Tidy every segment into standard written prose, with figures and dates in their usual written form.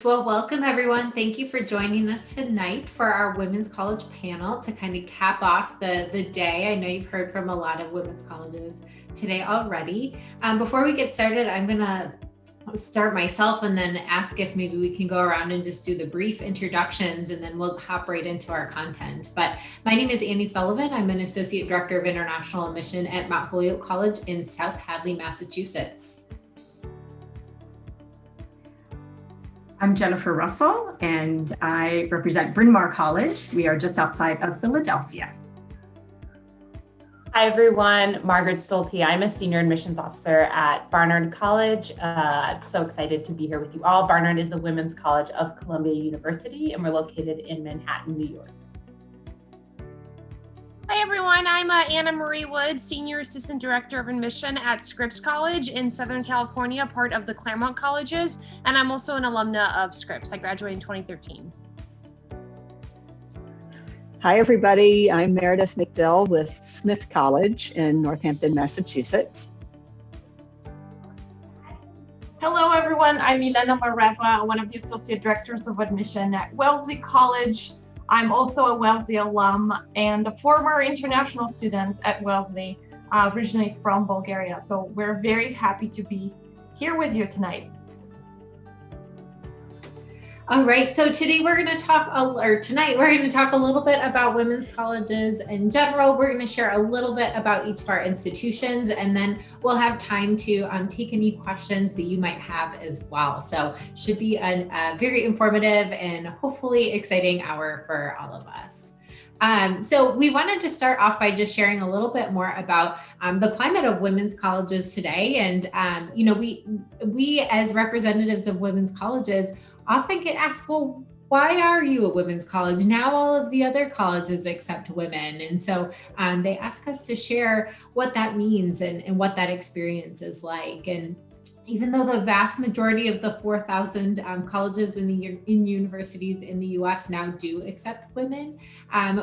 Well, welcome everyone. Thank you for joining us tonight for our Women's College panel to kind of cap off the day. I know you've heard from a lot of women's colleges today already. Before we get started, I'm going to start myself and then ask if maybe we can go around and just do the brief introductions and then we'll hop right into our content. But my name is Annie Sullivan. I'm an Associate Director of International Admission at Holyoke College in South Hadley, Massachusetts. I'm Jennifer Russell, and I represent Barnard College. We are just outside of Philadelphia. Hi, everyone. Margaret Stolte. I'm a Senior Admissions Officer at Barnard College. I'm so excited to be here with you all. Barnard is the Women's College of Columbia University, and we're located in Manhattan, New York. Hi, everyone. I'm Anna Marie Wood, Senior Assistant Director of Admission at Scripps College in Southern California, part of the Claremont Colleges, and I'm also an alumna of Scripps. I graduated in 2013. Hi, everybody. I'm Meredith McDill with Smith College in Northampton, Massachusetts. Hello, everyone. I'm Milena Mareva, one of the Associate Directors of Admission at Wellesley College. I'm also a Wellesley alum and a former international student at Wellesley, originally from Bulgaria. So we're very happy to be here with you tonight. All right, so today we're going to talk, tonight we're going to talk a little bit about women's colleges in general. We're going to share a little bit about each of our institutions, and then we'll have time to take any questions that you might have as well. So should be a very informative and hopefully exciting hour for all of us. So we wanted to start off by just sharing a little bit more about the climate of women's colleges today. And, we as representatives of women's colleges often get asked, well, why are you a women's college? Now all of the other colleges accept women. And so they ask us to share what that means and what that experience is like. And even though the vast majority of the 4,000 colleges in universities in the US now do accept women,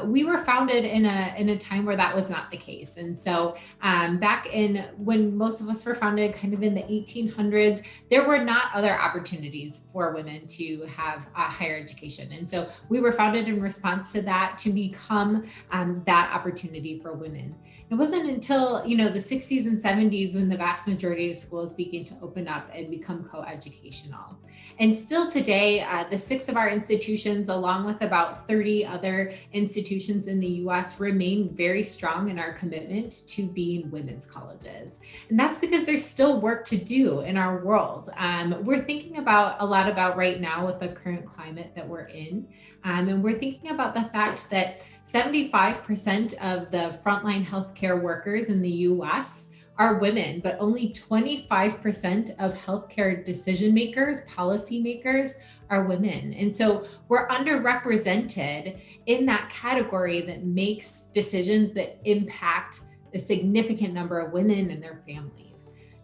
we were founded in a time where that was not the case. And so back in when most of us were founded kind of in the 1800s, there were not other opportunities for women to have a higher education. And so we were founded in response to that to become that opportunity for women. It wasn't until, the 60s and 70s when the vast majority of schools began to open up and become co-educational. And still today, the 6 of our institutions, along with about 30 other institutions in the US, remain very strong in our commitment to being women's colleges. And that's because there's still work to do in our world. We're thinking about a lot about right now with the current climate that we're in. And we're thinking about the fact that 75% of the frontline healthcare workers in the US are women, but only 25% of healthcare decision makers, policy makers are women. And so we're underrepresented in that category that makes decisions that impact a significant number of women and their families.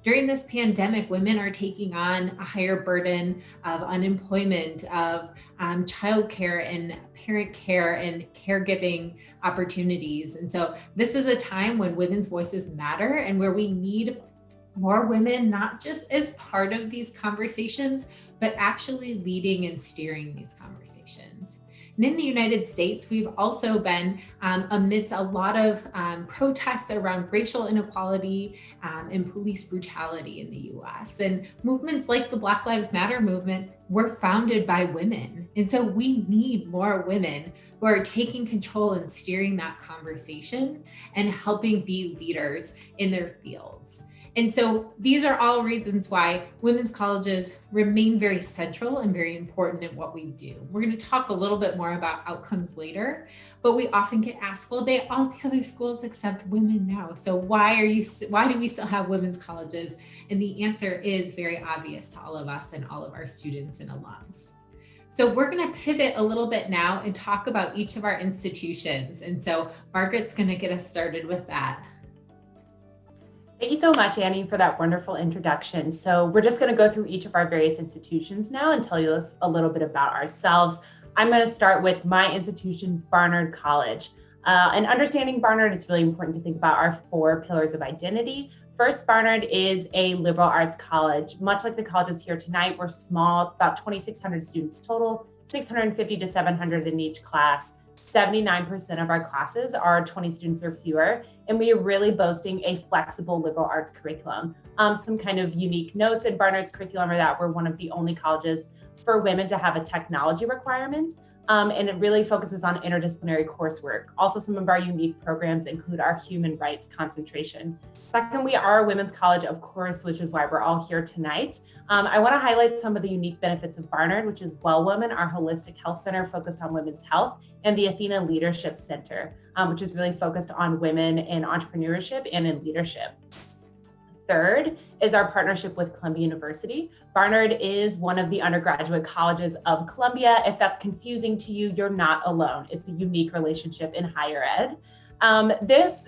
During this pandemic, women are taking on a higher burden of unemployment, of childcare and parent care and caregiving opportunities. And so this is a time when women's voices matter and where we need more women, not just as part of these conversations, but actually leading and steering these conversations. And in the United States, we've also been amidst a lot of protests around racial inequality and police brutality in the US. And movements like the Black Lives Matter movement were founded by women. And so we need more women who are taking control and steering that conversation and helping be leaders in their fields. And so these are all reasons why women's colleges remain very central and very important in what we do. We're going to talk a little bit more about outcomes later, but we often get asked, well, all the other schools accept women now. So why do we still have women's colleges? And the answer is very obvious to all of us and all of our students and alums. So we're going to pivot a little bit now and talk about each of our institutions. And so Margaret's going to get us started with that. Thank you so much, Annie, for that wonderful introduction. So we're just going to go through each of our various institutions now and tell you a little bit about ourselves. I'm going to start with my institution, Barnard College. And understanding Barnard, it's really important to think about our 4 pillars of identity. First, Barnard is a liberal arts college. Much like the colleges here tonight, we're small, about 2,600 students total, 650 to 700 in each class. 79% of our classes are 20 students or fewer, and we are really boasting a flexible liberal arts curriculum. Some kind of unique notes in Barnard's curriculum are that we're one of the only colleges for women to have a technology requirement, and it really focuses on interdisciplinary coursework. Also, some of our unique programs include our human rights concentration. Second, we are a women's college, of course, which is why we're all here tonight. I want to highlight some of the unique benefits of Barnard, which is Well Woman, our holistic health center focused on women's health, and the Athena Leadership Center, which is really focused on women in entrepreneurship and in leadership. Third is our partnership with Columbia University. Barnard is one of the undergraduate colleges of Columbia. If that's confusing to you, you're not alone. It's a unique relationship in higher ed. This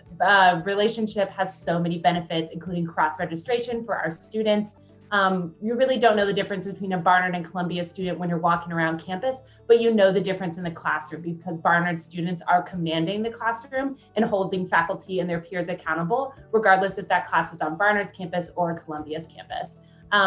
relationship has so many benefits, including cross-registration for our students. You really don't know the difference between a Barnard and Columbia student when you're walking around campus, but you know the difference in the classroom because Barnard students are commanding the classroom and holding faculty and their peers accountable, regardless if that class is on Barnard's campus or Columbia's campus.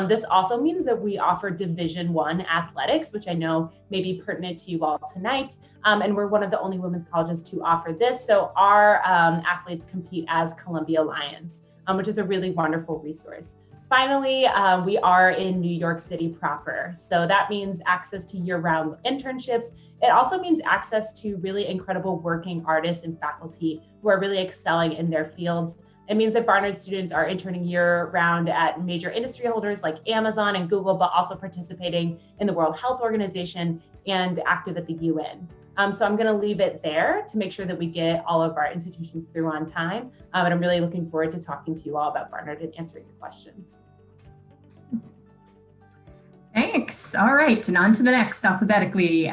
This also means that we offer Division I athletics, which I know may be pertinent to you all tonight. And we're one of the only women's colleges to offer this. So our athletes compete as Columbia Lions, which is a really wonderful resource. Finally, we are in New York City proper. So that means access to year-round internships. It also means access to really incredible working artists and faculty who are really excelling in their fields. It means that Barnard students are interning year-round at major industry holders like Amazon and Google, but also participating in the World Health Organization and active at the UN. So I'm going to leave it there to make sure that we get all of our institutions through on time. And I'm really looking forward to talking to you all about Barnard and answering your questions. Thanks. All right, and on to the next alphabetically.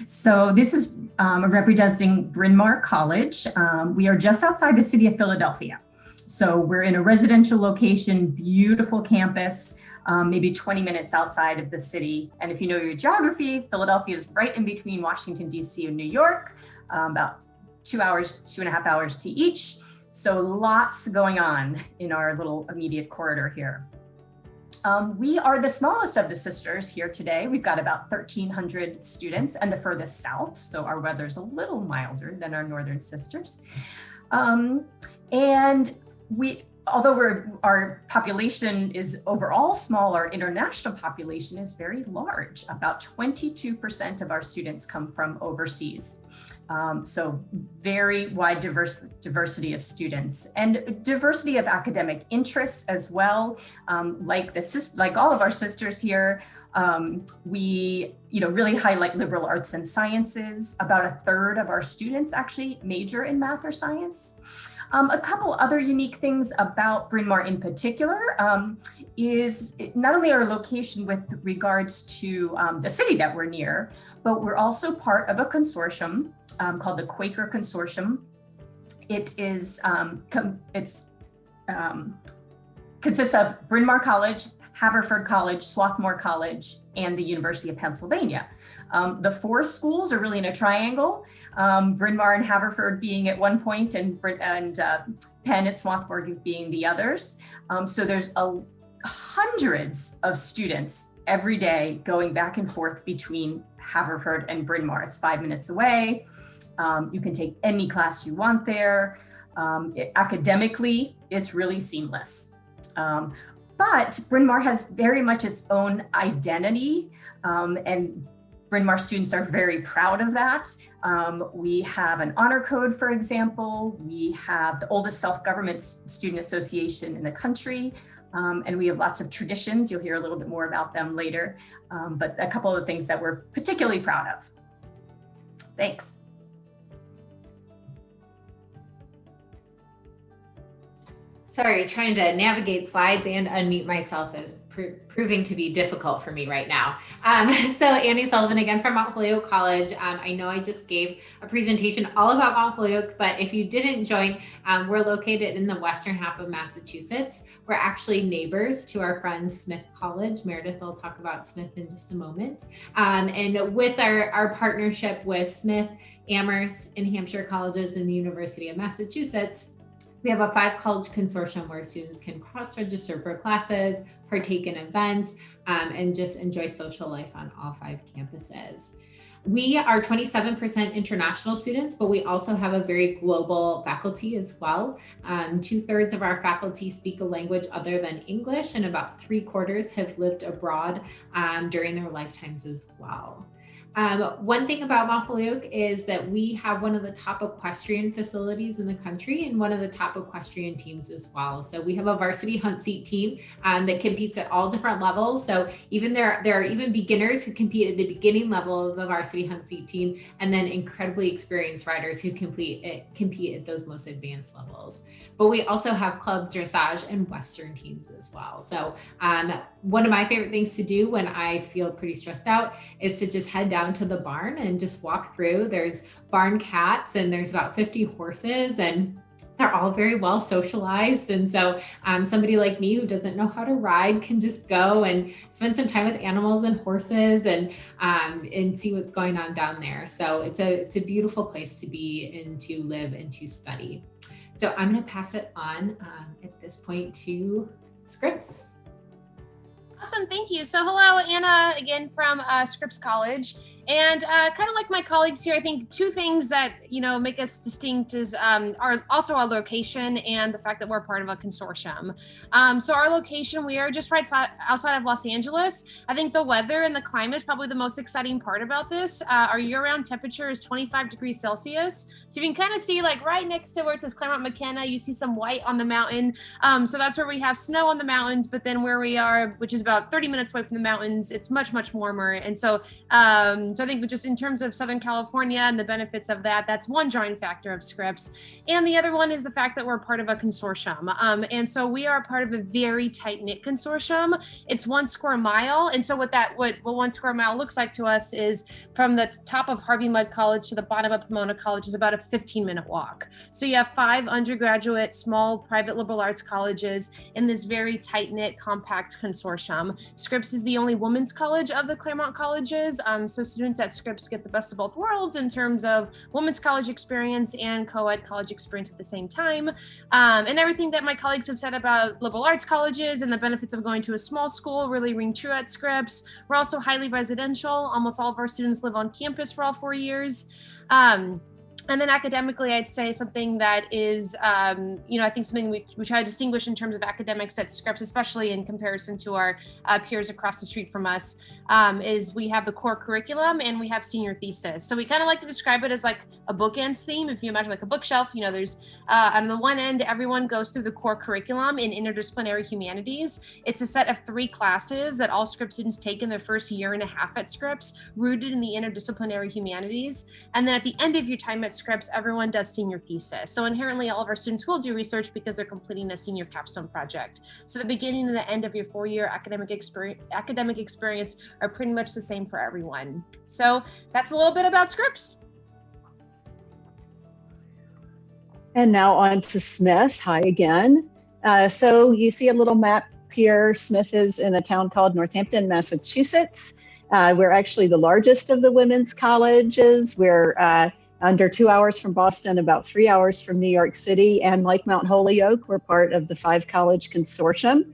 So this is representing Bryn Mawr College. We are just outside the city of Philadelphia. So we're in a residential location, beautiful campus, maybe 20 minutes outside of the city. And if you know your geography, Philadelphia is right in between Washington, D.C. and New York, about 2.5 hours to each. So lots going on in our little immediate corridor here. We are the smallest of the sisters here today. We've got about 1,300 students and the furthest south. So our weather's a little milder than our northern sisters. And although our population is overall small, our international population is very large. About 22% of our students come from overseas. So very wide diversity of students and diversity of academic interests as well. Like all of our sisters here, we really highlight liberal arts and sciences. About 1/3 of our students actually major in math or science. A couple other unique things about Bryn Mawr in particular is not only our location with regards to the city that we're near, but we're also part of a consortium called the Quaker Consortium. It is consists of Bryn Mawr College, Haverford College, Swarthmore College, and the University of Pennsylvania. The 4 schools are really in a triangle, Bryn Mawr and Haverford being at one point and Penn at Swarthmore being the others. So there's hundreds of students every day going back and forth between Haverford and Bryn Mawr. It's 5 minutes away. You can take any class you want there. Academically, it's really seamless. But Bryn Mawr has very much its own identity, and Bryn Mawr students are very proud of that. We have an honor code, for example. We have the oldest self-government student association in the country, and we have lots of traditions. You'll hear a little bit more about them later, but a couple of the things that we're particularly proud of. Thanks. Sorry, trying to navigate slides and unmute myself is proving to be difficult for me right now. So Annie Sullivan again from Mount Holyoke College. I know I just gave a presentation all about Mount Holyoke, but if you didn't join, we're located in the western half of Massachusetts. We're actually neighbors to our friend Smith College. Meredith will talk about Smith in just a moment. And with our partnership with Smith, Amherst, and Hampshire colleges and the University of Massachusetts, We have a 5-college consortium where students can cross-register for classes, partake in events, and just enjoy social life on all 5 campuses. We are 27% international students, but we also have a very global faculty as well. 2/3 of our faculty speak a language other than English, and about 3/4 have lived abroad during their lifetimes as well. One thing about Mount Holyoke is that we have one of the top equestrian facilities in the country and one of the top equestrian teams as well. So we have a varsity hunt seat team that competes at all different levels. So even there are even beginners who compete at the beginning level of the varsity hunt seat team, and then incredibly experienced riders who compete at those most advanced levels. But we also have club dressage and Western teams as well. So one of my favorite things to do when I feel pretty stressed out is to just head down to the barn and just walk through. There's barn cats and there's about 50 horses, and they're all very well socialized. And so somebody like me who doesn't know how to ride can just go and spend some time with animals and horses and see what's going on down there. So it's a beautiful place to be and to live and to study. So I'm going to pass it on at this point to Scripps. Awesome, thank you. So hello, Anna again from Scripps College. And kind of like my colleagues here, I think 2 things that, make us distinct is are also our location and the fact that we're part of a consortium. So our location, we are just right outside of Los Angeles. I think the weather and the climate is probably the most exciting part about this. Our year-round temperature is 25 degrees Celsius. So you can kind of see like right next to where it says Claremont McKenna, you see some white on the mountain. So that's where we have snow on the mountains, but then where we are, which is about 30 minutes away from the mountains, it's much, much warmer. And so I think just in terms of Southern California and the benefits of that, that's one drawing factor of Scripps. And the other one is the fact that we're part of a consortium. And so we are part of a very tight-knit consortium. It's 1 square mile. And so what 1 square mile looks like to us is from the top of Harvey Mudd College to the bottom of Pomona College is about a 15-minute walk. So you have 5 undergraduate, small private liberal arts colleges in this very tight-knit, compact consortium. Scripps is the only women's college of the Claremont colleges. So students at Scripps get the best of both worlds in terms of women's college experience and co-ed college experience at the same time. And everything that my colleagues have said about liberal arts colleges and the benefits of going to a small school really ring true at Scripps. We're also highly residential. Almost all of our students live on campus for all 4 years. And then academically, I'd say something that is, I think something we try to distinguish in terms of academics at Scripps, especially in comparison to our peers across the street from us, is we have the core curriculum and we have senior thesis. So we kind of like to describe it as like a bookends theme. If you imagine like a bookshelf, there's on the one end, everyone goes through the core curriculum in interdisciplinary humanities. It's a set of 3 classes that all Scripps students take in their first year and a half at Scripps, rooted in the interdisciplinary humanities. And then at the end of your time at Scripps, everyone does senior thesis. So inherently, all of our students will do research because they're completing a senior capstone project. So the beginning and the end of your 4-year academic experience are pretty much the same for everyone. So that's a little bit about Scripps. And now on to Smith. Hi again. So you see a little map here. Smith is in a town called Northampton, Massachusetts. We're actually the largest of the women's colleges. We're under 2 hours from Boston, about 3 hours from New York City. And like Mount Holyoke, we're part of the 5-college consortium.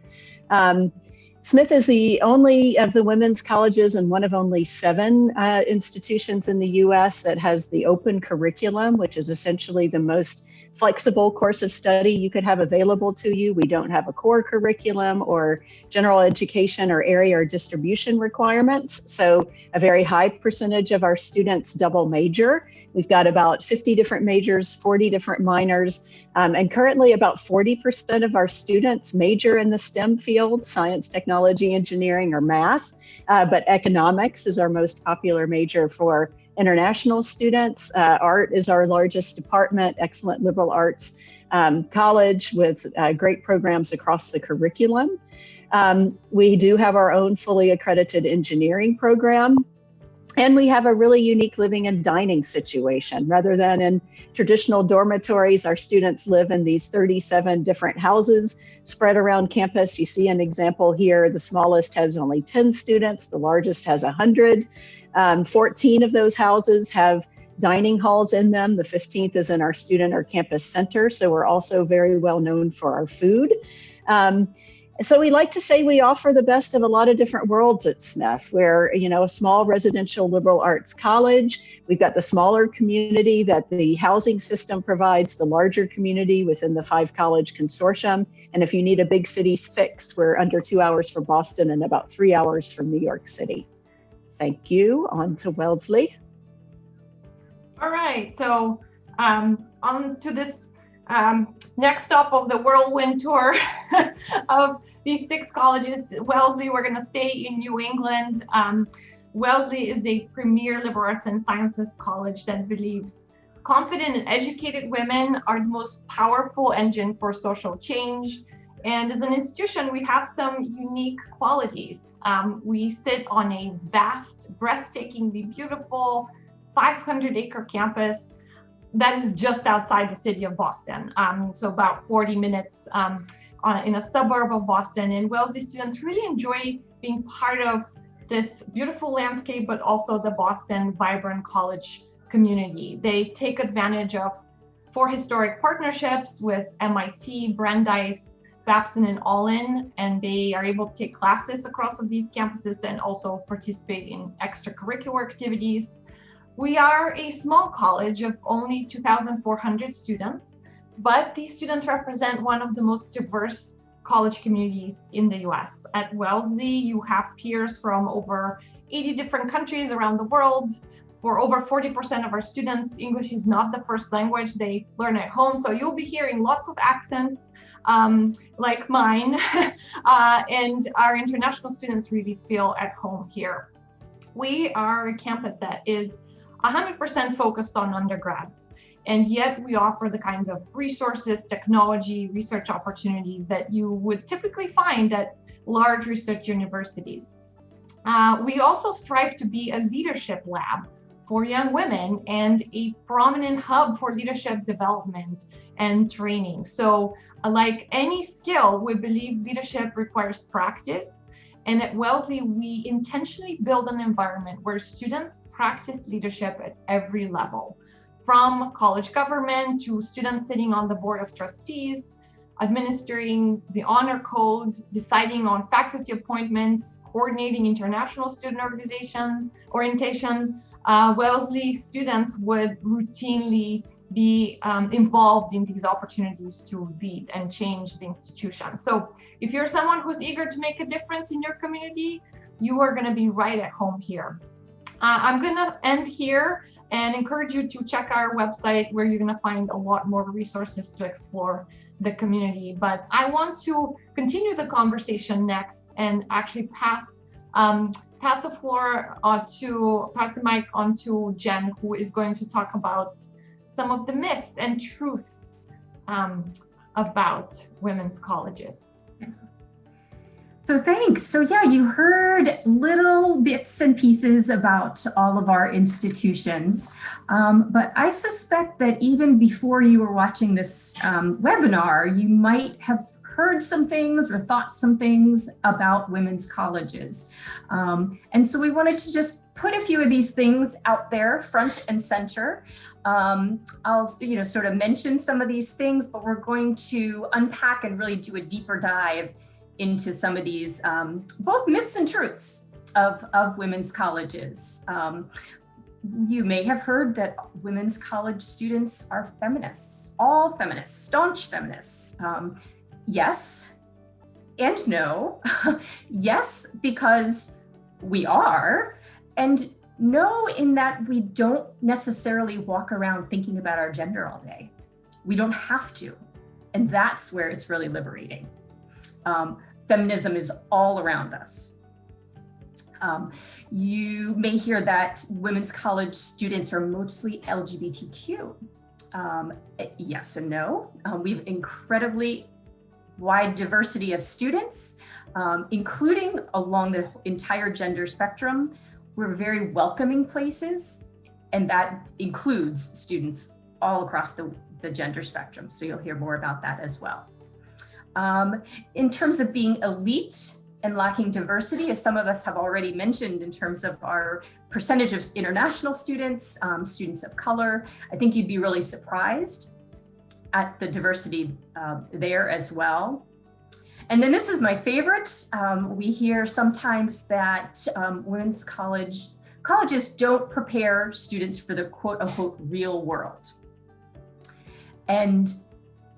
Smith is the only of the women's colleges and one of only 7 institutions in the US that has the open curriculum, which is essentially the most flexible course of study you could have available to you. We don't have a core curriculum or general education or area or distribution requirements. So a very high percentage of our students double major. We've got about 50 different majors, 40 different minors, and currently about 40% of our students major in the STEM field, science, technology, engineering, or math. But economics is our most popular major for international students. Art is our largest department, excellent liberal arts college with great programs across the curriculum. We do have our own fully accredited engineering program. And we have a really unique living and dining situation. Rather than in traditional dormitories, our students live in these 37 different houses spread around campus. You see an example here. The smallest has only 10 students. The largest has 100. 14 of those houses have dining halls in them. The 15th is in our student or campus center. So we're also very well known for our food. So we like to say we offer the best of a lot of different worlds at Smith. We're, a small residential liberal arts college. We've got the smaller community that the housing system provides, the larger community within the 5-college consortium. And if you need a big city fix, we're under 2 hours from Boston and about 3 hours from New York City. Thank you. On to Wellesley. All right, so on to this next stop of the whirlwind tour of these 6 colleges. Wellesley, we're going to stay in New England. Wellesley is a premier liberal arts and sciences college that believes confident and educated women are the most powerful engine for social change. And as an institution, we have some unique qualities. We sit on a vast, breathtakingly beautiful 500-acre campus that is just outside the city of Boston. So about 40 minutes in a suburb of Boston. And Wellesley students really enjoy being part of this beautiful landscape, but also the Boston vibrant college community. They take advantage of 4 historic partnerships with MIT, Brandeis, Babson, and Olin, and they are able to take classes across of these campuses and also participate in extracurricular activities. We are a small college of only 2,400 students, but these students represent one of the most diverse college communities in the US. At Wellesley, you have peers from over 80 different countries around the world. For over 40% of our students, English is not the first language they learn at home. So you'll be hearing lots of accents like mine, and our international students really feel at home here. We are a campus that is 100% focused on undergrads, and yet we offer the kinds of resources, technology, research opportunities that you would typically find at large research universities. We also strive to be a leadership lab for young women and a prominent hub for leadership development and training. So like any skill, we believe leadership requires practice. And at Wellesley, we intentionally build an environment where students practice leadership at every level, from college government to students sitting on the board of trustees, administering the honor code, deciding on faculty appointments, coordinating international student orientation. Wellesley students would routinely be involved in these opportunities to lead and change the institution. So if you're someone who's eager to make a difference in your community, you are going to be right at home here. I'm going to end here and encourage you to check our website, where you're going to find a lot more resources to explore the community. But I want to continue the conversation next and actually pass the mic on to Jen, who is going to talk about some of the myths and truths about women's colleges. So thanks. So yeah, you heard little bits and pieces about all of our institutions, but I suspect that even before you were watching this webinar, you might have heard some things or thought some things about women's colleges. And so we wanted to just put a few of these things out there front and center. I'll sort of mention some of these things, but we're going to unpack and really do a deeper dive into some of these both myths and truths of women's colleges. You may have heard that women's college students are feminists, all feminists, staunch feminists. Yes and no. Yes, because we are, and no, in that we don't necessarily walk around thinking about our gender all day. We don't have to, and that's where it's really liberating. Feminism is all around us. You may hear that women's college students are mostly LGBTQ. Yes and no. We have incredibly wide diversity of students, including along the entire gender spectrum. We're very welcoming places, and that includes students all across the gender spectrum. So you'll hear more about that as well. In terms of being elite, and lacking diversity, as some of us have already mentioned in terms of our percentage of international students, students of color. I think you'd be really surprised at the diversity there as well. And then this is my favorite. We hear sometimes that women's colleges don't prepare students for the quote unquote real world. And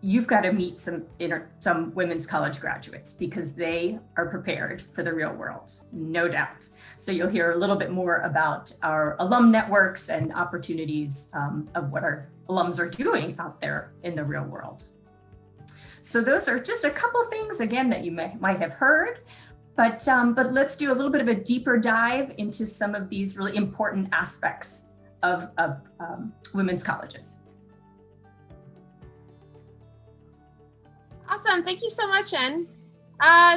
you've got to meet some women's college graduates because they are prepared for the real world, no doubt. So you'll hear a little bit more about our alum networks and opportunities of what our alums are doing out there in the real world. So those are just a couple things, again, that you might have heard, but let's do a little bit of a deeper dive into some of these really important aspects of women's colleges. Awesome. Thank you so much, Jen.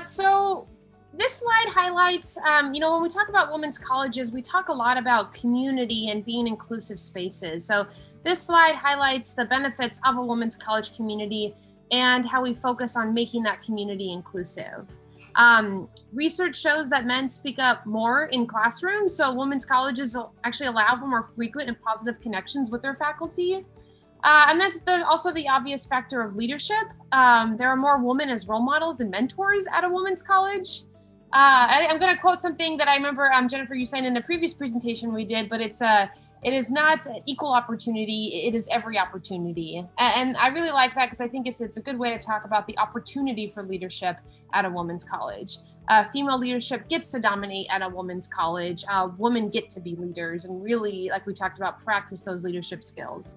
So this slide highlights, when we talk about women's colleges, we talk a lot about community and being inclusive spaces. So this slide highlights the benefits of a women's college community and how we focus on making that community inclusive. Research shows that men speak up more in classrooms, so women's colleges actually allow for more frequent and positive connections with their faculty. And there's also the obvious factor of leadership. There are more women as role models and mentors at a women's college. I'm going to quote something that I remember Jennifer, you saying in the previous presentation we did, but it is not equal opportunity, it is every opportunity. And I really like that because I think it's a good way to talk about the opportunity for leadership at a women's college. Female leadership gets to dominate at a women's college. Women get to be leaders and really, like we talked about, practice those leadership skills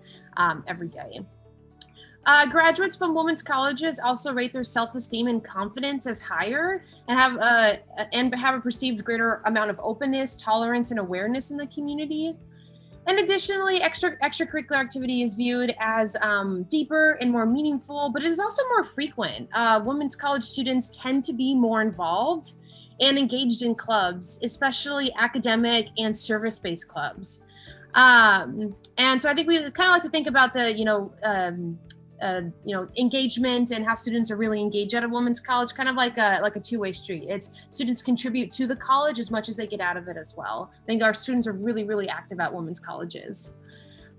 every day. Graduates from women's colleges also rate their self-esteem and confidence as higher and have a perceived greater amount of openness, tolerance, and awareness in the community. And additionally, extracurricular activity is viewed as deeper and more meaningful, but it is also more frequent. Women's college students tend to be more involved and engaged in clubs, especially academic and service-based clubs. And so I think we kind of like to think about the, engagement and how students are really engaged at a women's college, kind of like a two-way street. It's students contribute to the college as much as they get out of it as well. I think our students are really, really active at women's colleges.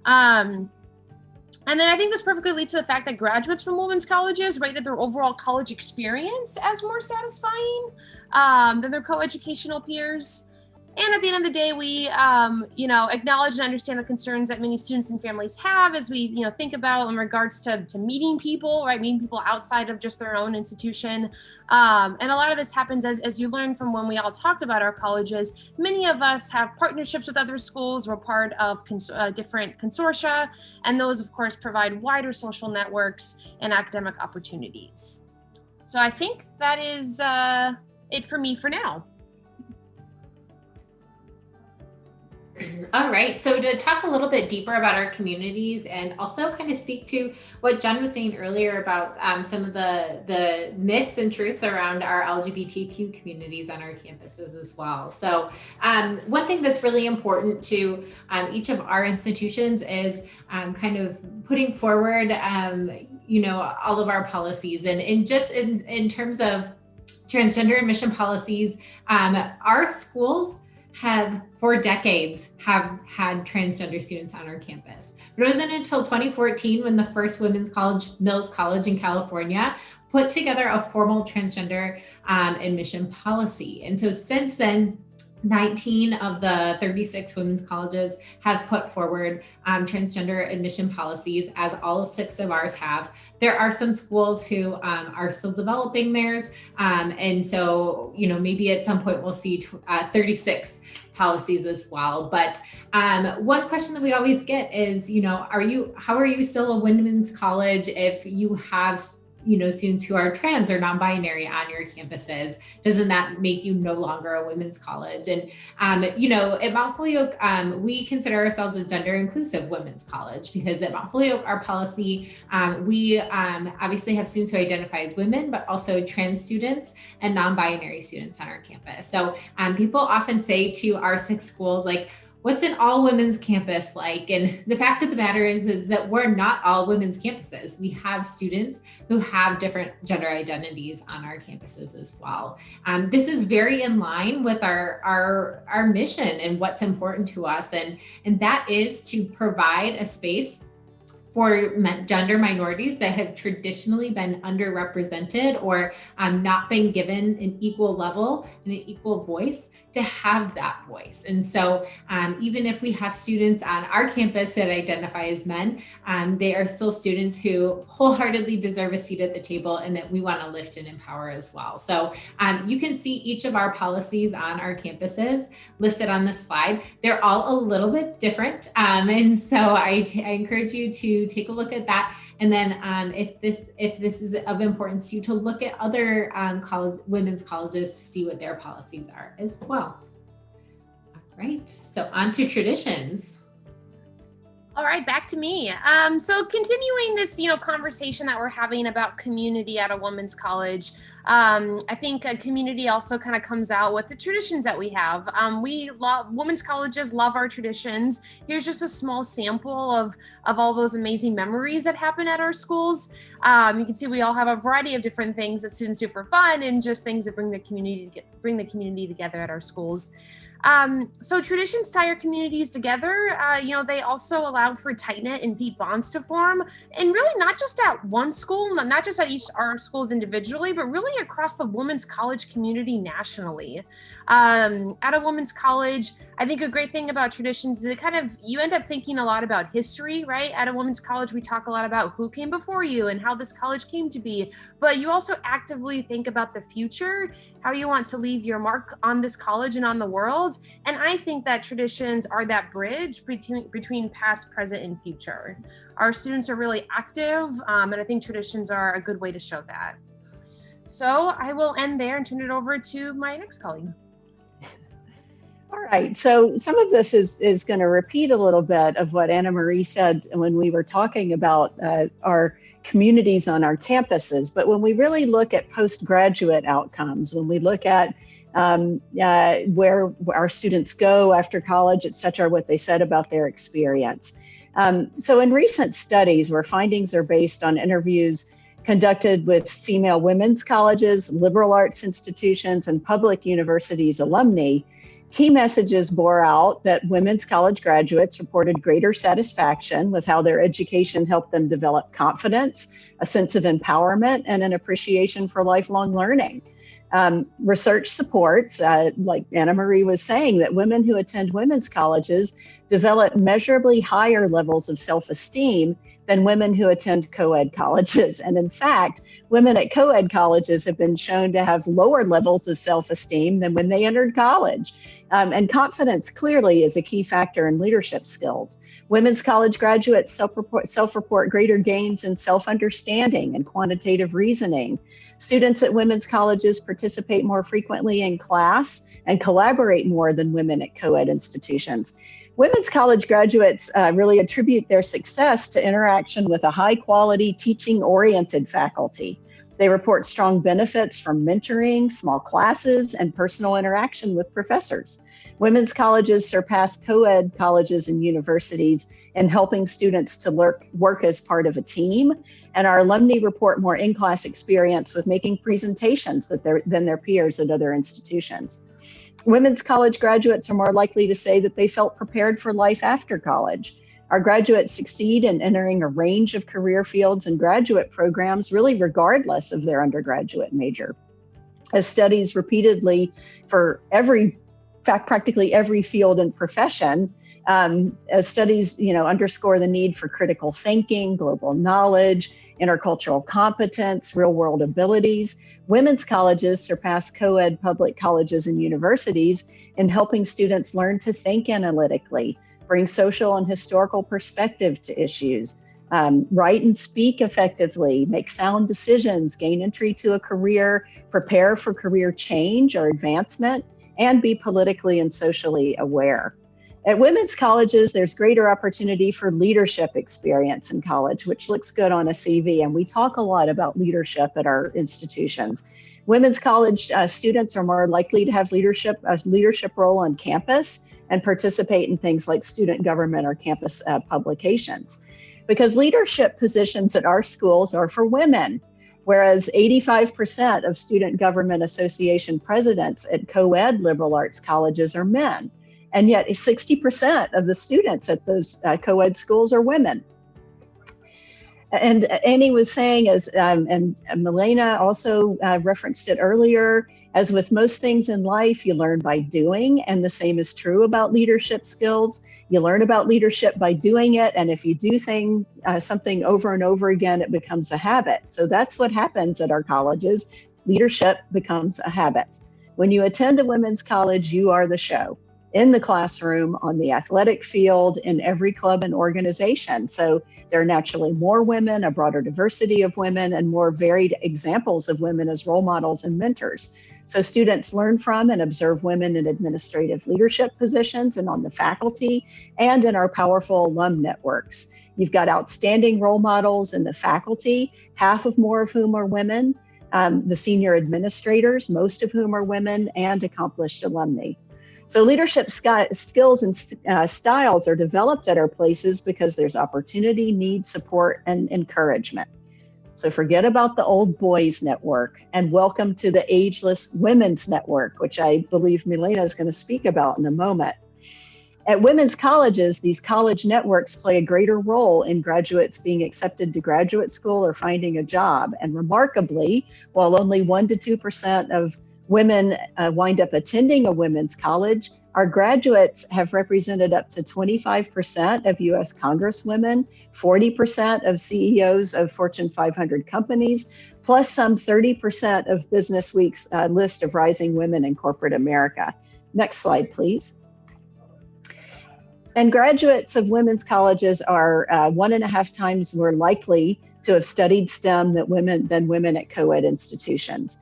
And then I think this perfectly leads to the fact that graduates from women's colleges rated their overall college experience as more satisfying than their co-educational peers. And at the end of the day, we, acknowledge and understand the concerns that many students and families have as we, think about in regards to meeting people, right? Meeting people outside of just their own institution. And a lot of this happens as you learn from when we all talked about our colleges. Many of us have partnerships with other schools. We're part of different consortia, and those, of course, provide wider social networks and academic opportunities. So I think that is it for me for now. All right, so to talk a little bit deeper about our communities and also kind of speak to what Jen was saying earlier about some of the myths and truths around our LGBTQ communities on our campuses as well. So one thing that's really important to each of our institutions is kind of putting forward, all of our policies and just in terms of transgender admission policies, our schools have for decades have had transgender students on our campus. But it wasn't until 2014 when the first women's college, Mills College in California, put together a formal transgender admission policy. And so since then, 19 of the 36 women's colleges have put forward transgender admission policies, as all of 6 of ours have. There are some schools who are still developing theirs. And so, maybe at some point we'll see 36 policies as well. But one question that we always get is, how are you still a women's college if you have students who are trans or non-binary on your campuses? Doesn't that make you no longer a women's college? And, at Mount Holyoke, we consider ourselves a gender inclusive women's college because at Mount Holyoke, our policy, we obviously have students who identify as women, but also trans students and non-binary students on our campus. So people often say to our 6 schools, like, what's an all women's campus like? And the fact of the matter is that we're not all women's campuses. We have students who have different gender identities on our campuses as well. This is very in line with our mission and what's important to us. And that is to provide a space for gender minorities that have traditionally been underrepresented or not been given an equal level and an equal voice, to have that voice. And so even if we have students on our campus that identify as men, they are still students who wholeheartedly deserve a seat at the table and that we want to lift and empower as well. So you can see each of our policies on our campuses listed on this slide. They're all a little bit different. And so I encourage you to take a look at that. And then if this is of importance to you, to look at other women's colleges to see what their policies are as well. All right, so on to traditions. All right, back to me. So continuing this, conversation that we're having about community at a women's college, I think a community also kind of comes out with the traditions that we have. Women's colleges love our traditions. Here's just a small sample of all those amazing memories that happen at our schools. You can see we all have a variety of different things that students do for fun and just things that bring the community together at our schools. So traditions tie our communities together. They also allow for tight-knit and deep bonds to form, and really not just at one school, not just at our schools individually, but really across the women's college community nationally. At a women's college, I think a great thing about traditions is you end up thinking a lot about history, right? At a women's college, we talk a lot about who came before you and how this college came to be, but you also actively think about the future, how you want to leave your mark on this college and on the world. And I think that traditions are that bridge between past, present, and future. Our students are really active, and I think traditions are a good way to show that. So I will end there and turn it over to my next colleague. All right, so some of this is going to repeat a little bit of what Anna Marie said when we were talking about our communities on our campuses. But when we really look at postgraduate outcomes, when we look at where our students go after college, et cetera, what they said about their experience. So in recent studies where findings are based on interviews conducted with female women's colleges, liberal arts institutions, and public universities alumni, key messages bore out that women's college graduates reported greater satisfaction with how their education helped them develop confidence, a sense of empowerment, and an appreciation for lifelong learning. Research supports, like Anna Marie was saying, that women who attend women's colleges develop measurably higher levels of self-esteem than women who attend co-ed colleges. And in fact, women at co-ed colleges have been shown to have lower levels of self-esteem than when they entered college. And confidence clearly is a key factor in leadership skills. Women's college graduates self-report greater gains in self-understanding and quantitative reasoning. Students at women's colleges participate more frequently in class and collaborate more than women at co-ed institutions. Women's college graduates really attribute their success to interaction with a high-quality, teaching-oriented faculty. They report strong benefits from mentoring, small classes, and personal interaction with professors. Women's colleges surpass co-ed colleges and universities in helping students to work as part of a team, and our alumni report more in-class experience with making presentations than their peers at other institutions. Women's college graduates are more likely to say that they felt prepared for life after college. Our graduates succeed in entering a range of career fields and graduate programs, really regardless of their undergraduate major. As studies repeatedly for practically every field and profession, as studies underscore the need for critical thinking, global knowledge, intercultural competence, real-world abilities, women's colleges surpass co-ed public colleges and universities in helping students learn to think analytically, bring social and historical perspective to issues, write and speak effectively, make sound decisions, gain entry to a career, prepare for career change or advancement, and be politically and socially aware. At women's colleges, there's greater opportunity for leadership experience in college, which looks good on a CV, and we talk a lot about leadership at our institutions. Women's college students are more likely to have a leadership role on campus, and participate in things like student government or campus publications. Because leadership positions at our schools are for women, whereas 85% of Student Government Association presidents at co-ed liberal arts colleges are men. And yet 60% of the students at those co-ed schools are women. And Annie was saying, and Milena also referenced it earlier, as with most things in life, you learn by doing, and the same is true about leadership skills. You learn about leadership by doing it, and if you do something over and over again, it becomes a habit. So that's what happens at our colleges. Leadership becomes a habit. When you attend a women's college, you are the show. In the classroom, on the athletic field, in every club and organization. So there are naturally more women, a broader diversity of women, and more varied examples of women as role models and mentors. So students learn from and observe women in administrative leadership positions and on the faculty and in our powerful alum networks. You've got outstanding role models in the faculty, half of whom are women, the senior administrators, most of whom are women, and accomplished alumni. So leadership skills and styles are developed at our places because there's opportunity, need, support, and encouragement. So forget about the old boys network and welcome to the ageless women's network, which I believe Milena is going to speak about in a moment. At women's colleges, these college networks play a greater role in graduates being accepted to graduate school or finding a job. And remarkably, while only 1 to 2% of women wind up attending a women's college, our graduates have represented up to 25% of US Congresswomen, 40% of CEOs of Fortune 500 companies, plus some 30% of Business Week's list of rising women in corporate America. Next slide, please. And graduates of women's colleges are 1.5 times more likely to have studied STEM than women at co-ed institutions.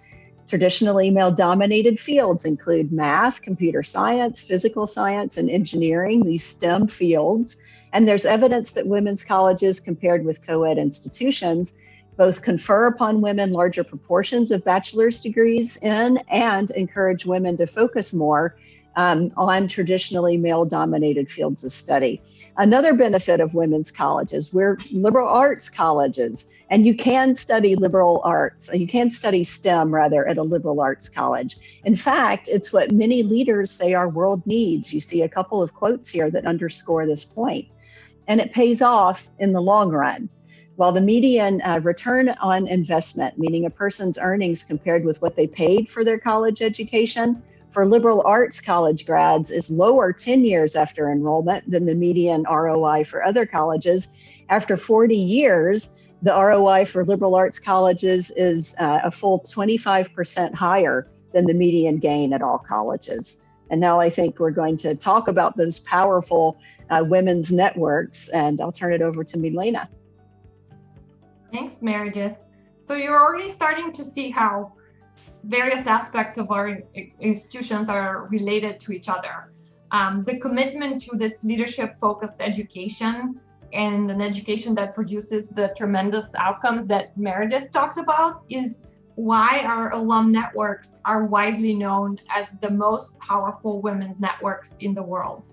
Traditionally male-dominated fields include math, computer science, physical science, and engineering, these STEM fields. And there's evidence that women's colleges, compared with co-ed institutions, both confer upon women larger proportions of bachelor's degrees in and encourage women to focus more on traditionally male-dominated fields of study. Another benefit of women's colleges, we're liberal arts colleges, and you can study liberal arts, you can study STEM rather at a liberal arts college. In fact, it's what many leaders say our world needs. You see a couple of quotes here that underscore this point. And it pays off in the long run. While the median return on investment, meaning a person's earnings compared with what they paid for their college education, for liberal arts college grads is lower 10 years after enrollment than the median ROI for other colleges. After 40 years, the ROI for liberal arts colleges is a full 25% higher than the median gain at all colleges. And now I think we're going to talk about those powerful women's networks, and I'll turn it over to Milena. Thanks, Meredith. So you're already starting to see how various aspects of our institutions are related to each other. The commitment to this leadership-focused education and an education that produces the tremendous outcomes that Meredith talked about is why our alum networks are widely known as the most powerful women's networks in the world.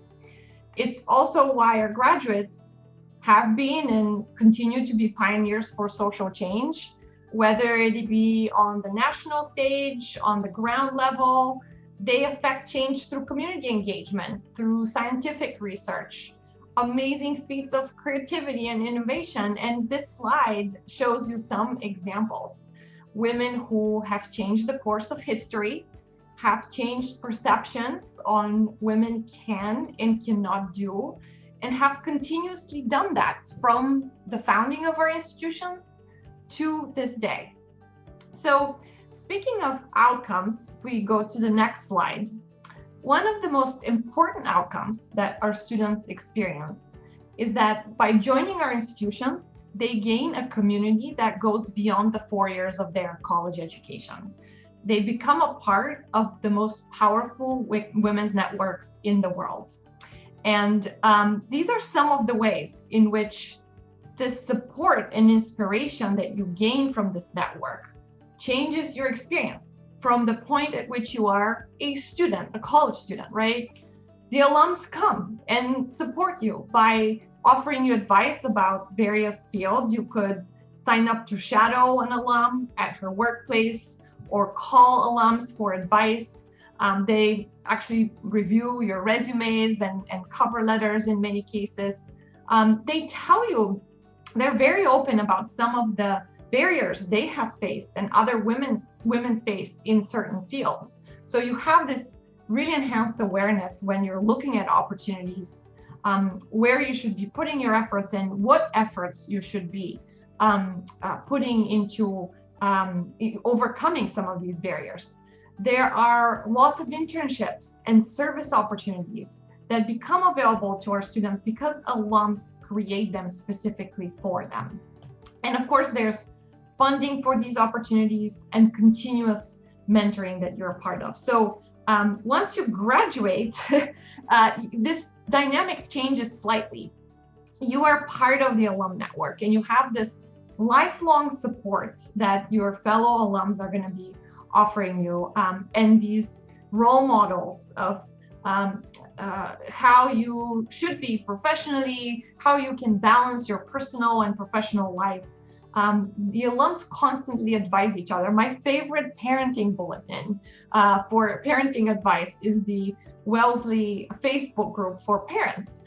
It's also why our graduates have been and continue to be pioneers for social change, whether it be on the national stage, on the ground level. They affect change through community engagement, through scientific research, amazing feats of creativity and innovation. And this slide shows you some examples. Women who have changed the course of history, have changed perceptions on women can and cannot do, and have continuously done that from the founding of our institutions to this day. So speaking of outcomes, if we go to the next slide, one of the most important outcomes that our students experience is that by joining our institutions, they gain a community that goes beyond the 4 years of their college education. They become a part of the most powerful women's networks in the world. And these are some of the ways in which this support and inspiration that you gain from this network changes your experience from the point at which you are a student, a college student, right? the alums come and support you by offering you advice about various fields. You could sign up to shadow an alum at her workplace or call alums for advice. They actually review your resumes and cover letters in many cases. They tell you, they're very open about some of the barriers they have faced and other women face in certain fields. So you have this really enhanced awareness when you're looking at opportunities, where you should be putting your efforts and what efforts you should be putting into overcoming some of these barriers. There are lots of internships and service opportunities that become available to our students because alums create them specifically for them. And of course, there's funding for these opportunities and continuous mentoring that you're a part of. So once you graduate, this dynamic changes slightly. You are part of the alum network and you have this lifelong support that your fellow alums are going to be offering you, and these role models of how you should be professionally, how you can balance your personal and professional life. The alums constantly advise each other. My favorite parenting bulletin for parenting advice is the Wellesley Facebook group for parents.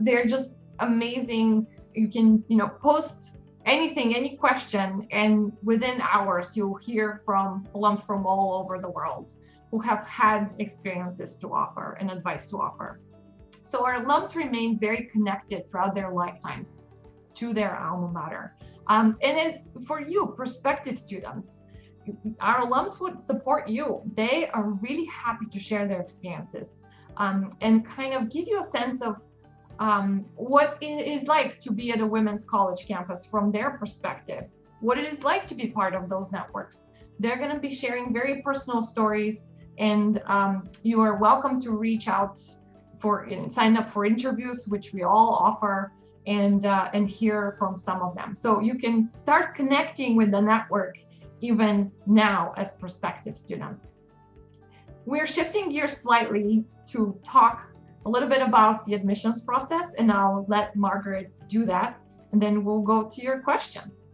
They're just amazing. You can, post anything, any question, and within hours you'll hear from alums from all over the world who have had experiences to offer and advice to offer. So our alums remain very connected throughout their lifetimes to their alma mater. And as for you, prospective students, our alums would support you. They are really happy to share their experiences and kind of give you a sense of what it is like to be at a women's college campus from their perspective, what it is like to be part of those networks. They're going to be sharing very personal stories, and you are welcome to reach out and sign up for interviews, which we all offer, and hear from some of them. So you can start connecting with the network even now as prospective students. We're shifting gears slightly to talk a little bit about the admissions process, and I'll let Margaret do that, and then we'll go to your questions.